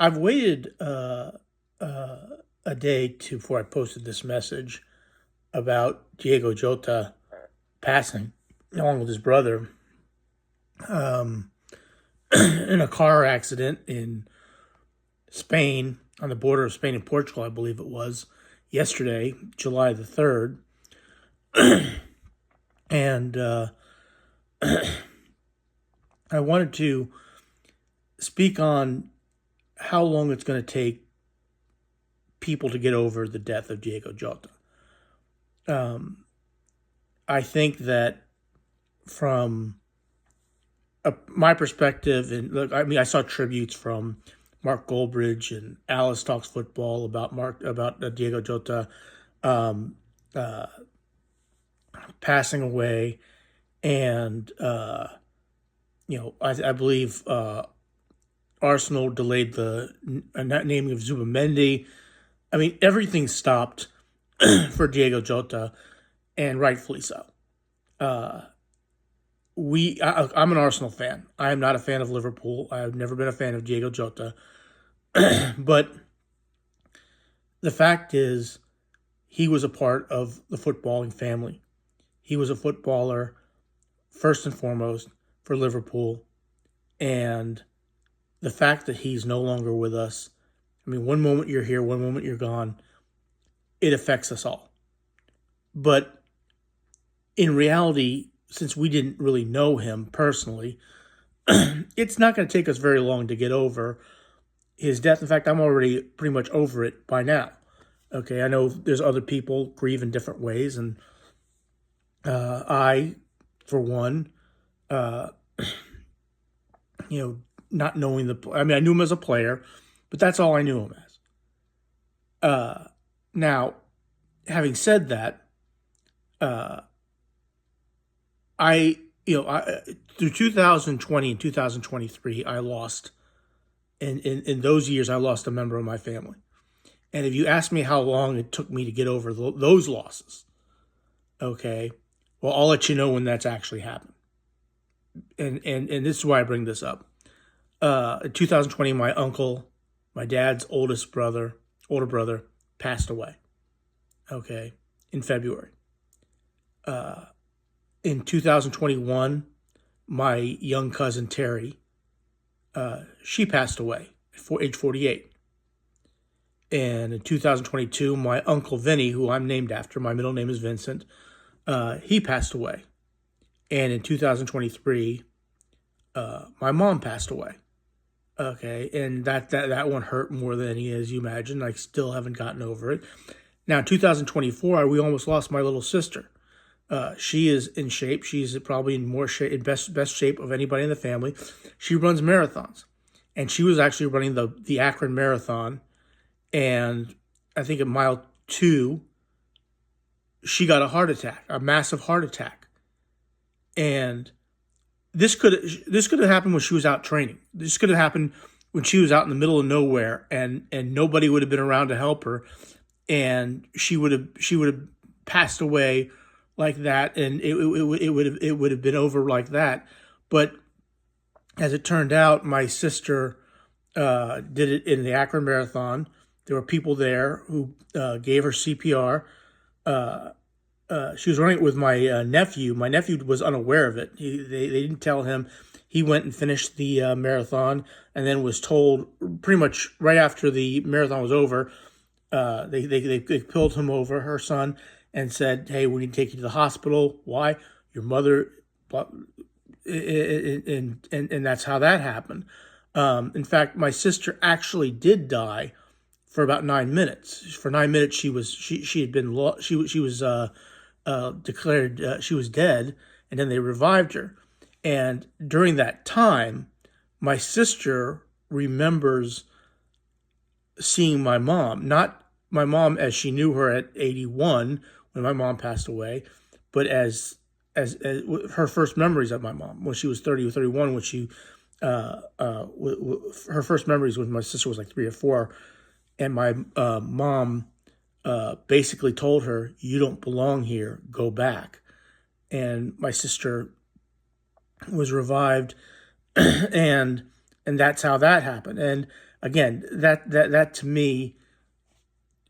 I've waited a day before I posted this message about Diogo Jota passing, along with his brother, um, in a car accident in Spain, on the border of Spain and Portugal, I believe it was, yesterday, July the 3rd. And I wanted to speak on how long it's going to take people to get over the death of Diogo Jota. I think that from my perspective, and look, I mean, I saw tributes from Mark Goldbridge and Alice Talks Football about Diogo Jota um, uh, passing away, and I believe Arsenal delayed the naming of Zubamendi. I mean, everything stopped for Diogo Jota, and rightfully so. Uh, I'm an Arsenal fan. I am not a fan of Liverpool. I've never been a fan of Diogo Jota. But the fact is, he was a part of the footballing family. He was a footballer, first and foremost, for Liverpool. And the fact that he's no longer with us, I mean, one moment you're here, one moment you're gone, it affects us all. But in reality, since we didn't really know him personally, it's not going to take us very long to get over his death. In fact, I'm already pretty much over it by now. Okay, I know there's other people grieve in different ways, and I, for one, uh, not knowing I mean, I knew him as a player, but that's all I knew him as. Now, having said that, uh, through 2020 and 2023, I lost, in those years, I lost a member of my family. And if you ask me how long it took me to get over those losses, okay, well, I'll let you know when that's actually happened. And this is why I bring this up. In 2020, my uncle, my dad's older brother, passed away. Okay, in February. In 2021, my young cousin Terry, she passed away at age 48. And in 2022, my uncle Vinny, who I'm named after, my middle name is Vincent, he passed away. And in 2023, my mom passed away. Okay, and that one hurt more than any, as you imagine. I still haven't gotten over it. Now, in 2024, we almost lost my little sister. She is in shape. She's probably in more shape, in best shape of anybody in the family. She runs marathons, and she was actually running the Akron Marathon. And I think at mile 2, she got a heart attack, a massive heart attack. And this could have happened when she was out training. This could have happened when she was out in the middle of nowhere, and nobody would have been around to help her, and she would have passed away like that, and it would have been over like that. But as it turned out, my sister did it in the Akron Marathon. There were people there who gave her CPR. She was running it with my nephew. My nephew was unaware of it. They didn't tell him. He went and finished the marathon, and then was told pretty much right after the marathon was over. They pulled him over, her son, and said, "Hey, we need to take you to the hospital. Why? Your mother." And that's how that happened. In fact, my sister actually did die for about 9 minutes. For 9 minutes, she was declared she was dead, and then they revived her. And during that time, my sister remembers seeing my mom, not my mom as she knew her at 81 when my mom passed away, but as her first memories of my mom when she was 30 or 31. When she her first memories when my sister was like 3 or 4, and my mom basically told her, "You don't belong here. Go back." And my sister was revived, and that's how that happened. And again, that to me,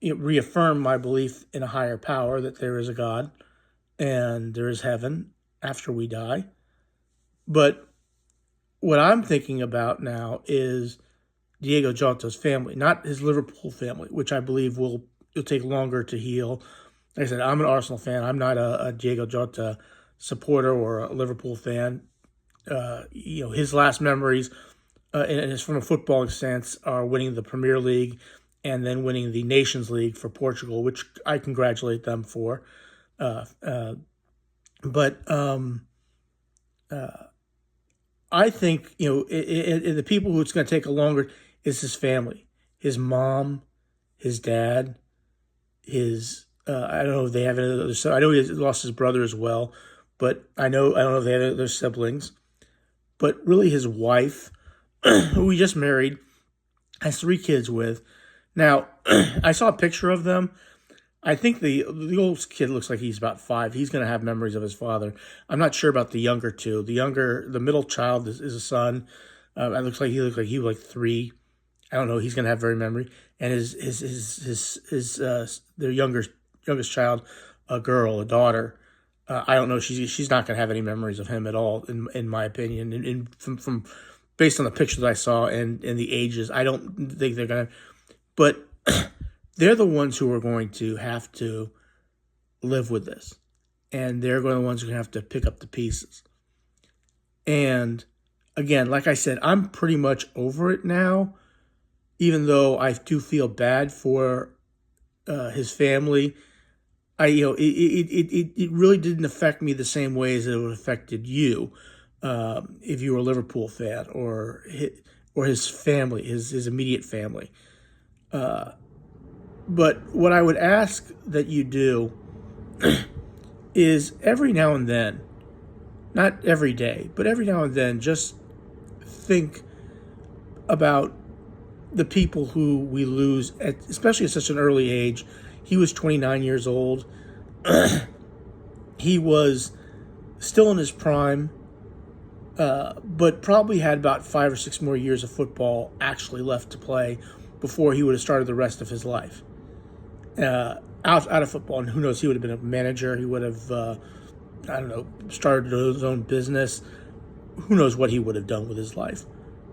it reaffirmed my belief in a higher power, that there is a God and there is heaven after we die. But what I'm thinking about now is Diogo Jota's family, not his Liverpool family, which I believe will it'll take longer to heal. Like I said, I'm an Arsenal fan. I'm not a Diogo Jota supporter or a Liverpool fan. His last memories, and it's from a footballing sense, are winning the Premier League and then winning the Nations League for Portugal, which I congratulate them for. Uh, uh, but I think the people who it's going to take a longer is his family, his mom, his dad, his I don't know if they have any other. So I know he lost his brother as well, but I don't know if they have other siblings. But really, his wife, who he just married, has 3 kids with. Now, I saw a picture of them. I think the old kid looks like he's about 5. He's going to have memories of his father. I'm not sure about the younger two. The middle child is a son. It looks like he was like 3. I don't know. He's going to have very memory. And their youngest child, a girl, a daughter. I don't know. She's not going to have any memories of him at all, in my opinion. And from based on the pictures I saw and the ages, I don't think they're going to. But they're the ones who are going to have to live with this. And they're going to be the ones who have to pick up the pieces. And again, like I said, I'm pretty much over it now, even though I do feel bad for his family. It really didn't affect me the same way as it would have affected you if you were a Liverpool fan or his family, his immediate family. But what I would ask that you do is every now and then, not every day, but every now and then, just think about the people who we lose, especially at such an early age. He was 29 years old. He was still in his prime, but probably had about 5 or 6 more years of football actually left to play before he would have started the rest of his life. Out of football, and who knows, he would have been a manager. He would have, started his own business. Who knows what he would have done with his life?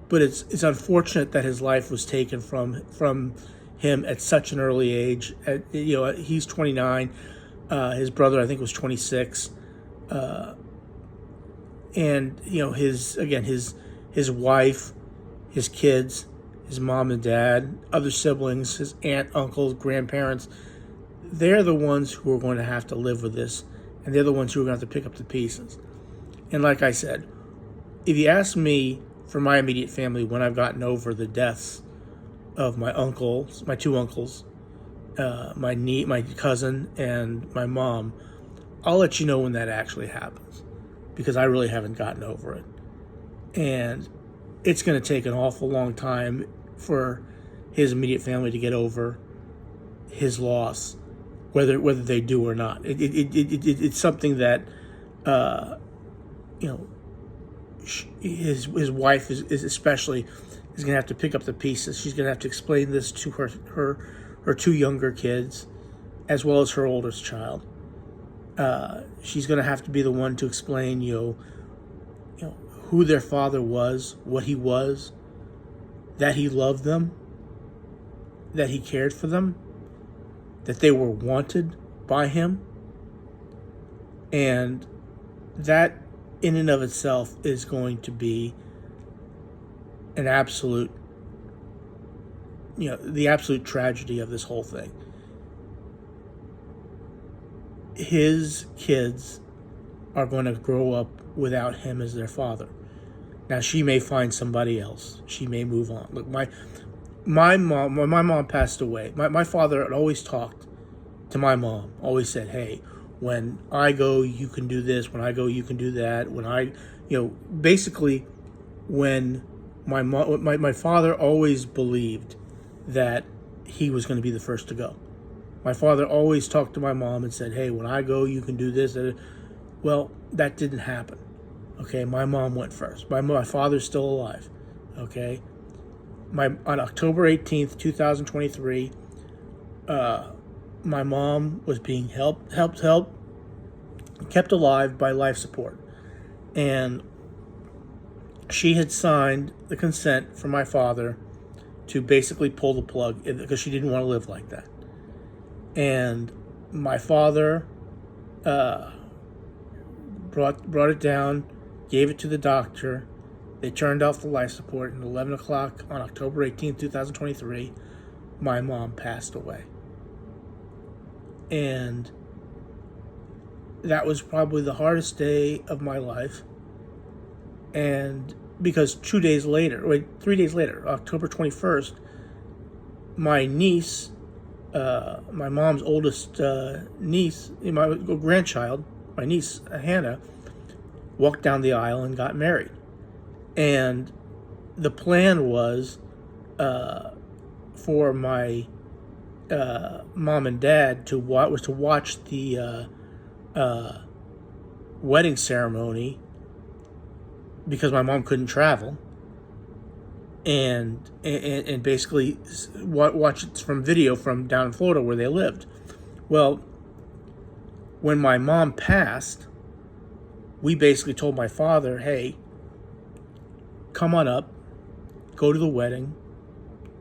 But it's unfortunate that his life was taken from him at such an early age. He's 29. His brother, I think, was 26. And his wife, his kids, his mom and dad, other siblings, his aunt, uncles, grandparents, they're the ones who are going to have to live with this, and they're the ones who are going to have to pick up the pieces. And like I said, if you ask me for my immediate family, when I've gotten over the deaths of my 2 uncles, my cousin, and my mom, I'll let you know when that actually happens, because I really haven't gotten over it. And it's going to take an awful long time for his immediate family to get over his loss, whether they do or not. It's something that his wife is especially is going to have to pick up the pieces. She's going to have to explain this to her 2 younger kids, as well as her oldest child. She's going to have to be the one to explain, who their father was, what he was, that he loved them, that he cared for them, that they were wanted by him. And that in and of itself is going to be an absolute, the absolute tragedy of this whole thing. His kids are going to grow up without him as their father. Now, she may find somebody else. She may move on. Look, my mom, when my mom passed away, my father had always talked to my mom, always said, hey, when I go, you can do this. When I go, you can do that. Basically, when my father always believed that he was going to be the first to go. My father always talked to my mom and said, hey, when I go, you can do this. Well, that didn't happen. Okay, my mom went first. My father's still alive. Okay, On October 18th, 2023, my mom was being kept alive by life support. And she had signed the consent for my father to basically pull the plug because she didn't want to live like that. And my father brought it down, gave it to the doctor. They turned off the life support, and at 11 o'clock on October 18th, 2023, my mom passed away. And that was probably the hardest day of my life. And because 3 days later, October 21st, my niece, my mom's oldest niece, my grandchild, my niece, Hannah, walked down the aisle and got married. And the plan was for my mom and dad to watch the wedding ceremony, because my mom couldn't travel, and basically watch it from video from down in Florida where they lived. Well, when my mom passed, we basically told my father, "Hey, come on up, go to the wedding."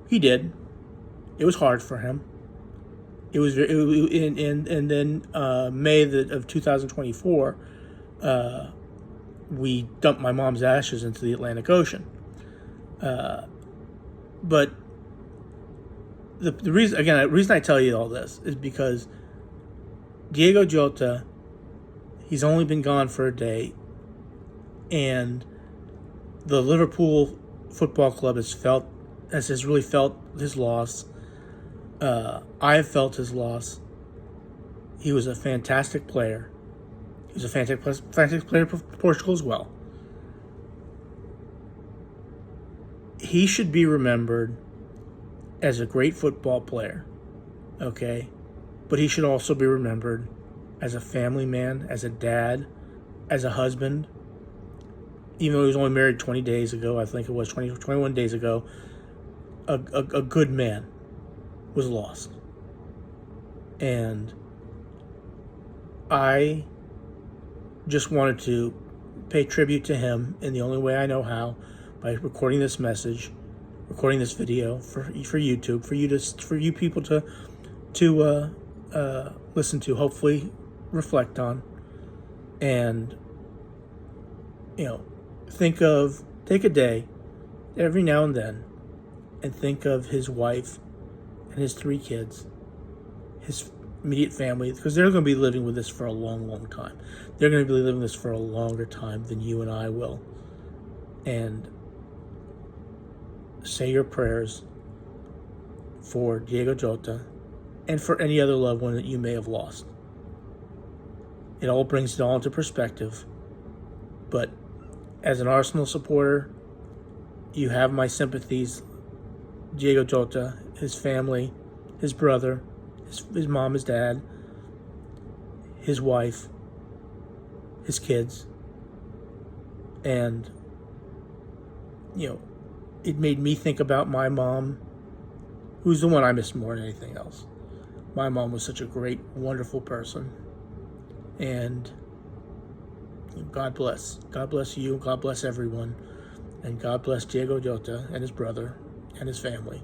He did. It was hard for him. It was, and then May of 2024, we dumped my mom's ashes into the Atlantic Ocean. But the reason I tell you all this is because Diogo Jota, he's only been gone for a day, and the Liverpool Football Club has really felt his loss. I have felt his loss. He was a fantastic player. He was a fantastic player for Portugal as well. He should be remembered as a great football player, okay? But he should also be remembered as a family man, as a dad, as a husband. Even though he was only married 20 days ago, I think it was 21 days ago, a good man was lost. And I just wanted to pay tribute to him in the only way I know how, by recording this message, recording this video for YouTube, for you people to listen to, hopefully reflect on, and take a day every now and then and think of his wife and his 3 kids, his immediate family, because they're going to be living with this for a long, long time. They're going to be living this for a longer time than you and I will. And say your prayers for Diogo Jota and for any other loved one that you may have lost. It all brings it all into perspective. But as an Arsenal supporter, you have my sympathies. Diogo Jota, his family, his brother, his mom, his dad, his wife, his kids. And, it made me think about my mom, who's the one I miss more than anything else. My mom was such a great, wonderful person. And God bless. God bless you. God bless everyone. And God bless Diogo Jota and his brother and his family.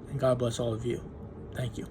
And God bless all of you. Thank you.